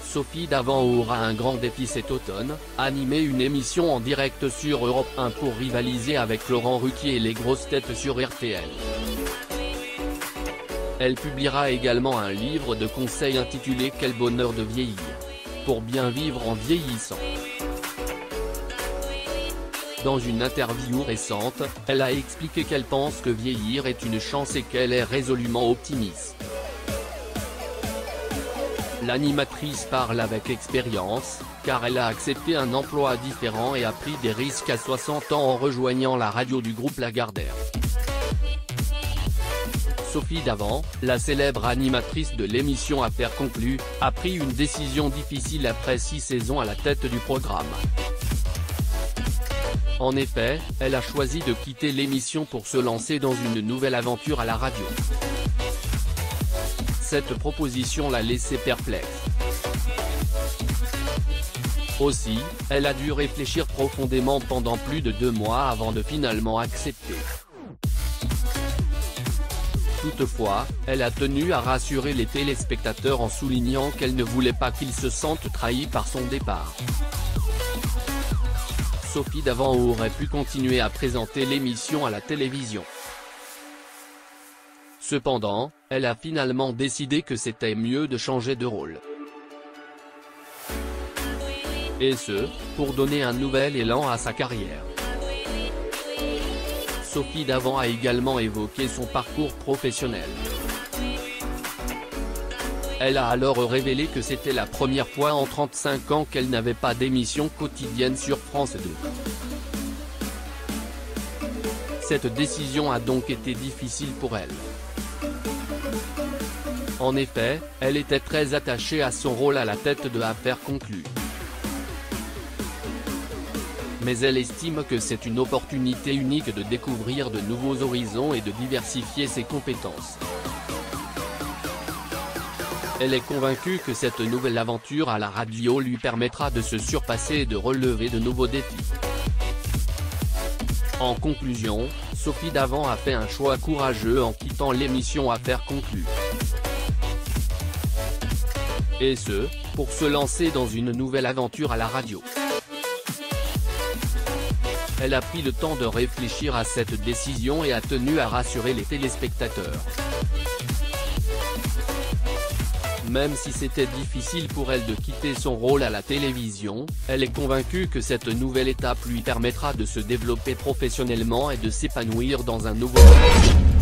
Sophie Davant aura un grand défi cet automne, animer une émission en direct sur Europe 1 pour rivaliser avec Laurent Ruquier et les grosses têtes sur RTL. Elle publiera également un livre de conseils intitulé « Quel bonheur de vieillir » pour bien vivre en vieillissant. Dans une interview récente, elle a expliqué qu'elle pense que vieillir est une chance et qu'elle est résolument optimiste. L'animatrice parle avec expérience, car elle a accepté un emploi différent et a pris des risques à 60 ans en rejoignant la radio du groupe Lagardère. Sophie Davant, la célèbre animatrice de l'émission Affaires conclues, a pris une décision difficile après 6 saisons à la tête du programme. En effet, elle a choisi de quitter l'émission pour se lancer dans une nouvelle aventure à la radio. Cette proposition l'a laissée perplexe. Aussi, elle a dû réfléchir profondément pendant plus de 2 mois avant de finalement accepter. Toutefois, elle a tenu à rassurer les téléspectateurs en soulignant qu'elle ne voulait pas qu'ils se sentent trahis par son départ. Sophie Davant aurait pu continuer à présenter l'émission à la télévision. Cependant, elle a finalement décidé que c'était mieux de changer de rôle. Et ce, pour donner un nouvel élan à sa carrière. Sophie Davant a également évoqué son parcours professionnel. Elle a alors révélé que c'était la première fois en 35 ans qu'elle n'avait pas d'émission quotidienne sur France 2. Cette décision a donc été difficile pour elle. En effet, elle était très attachée à son rôle à la tête de Affaires conclues. Mais elle estime que c'est une opportunité unique de découvrir de nouveaux horizons et de diversifier ses compétences. Elle est convaincue que cette nouvelle aventure à la radio lui permettra de se surpasser et de relever de nouveaux défis. En conclusion, Sophie Davant a fait un choix courageux en quittant l'émission Affaires conclues. Et ce, pour se lancer dans une nouvelle aventure à la radio. Elle a pris le temps de réfléchir à cette décision et a tenu à rassurer les téléspectateurs. Même si c'était difficile pour elle de quitter son rôle à la télévision, elle est convaincue que cette nouvelle étape lui permettra de se développer professionnellement et de s'épanouir dans un nouveau domaine.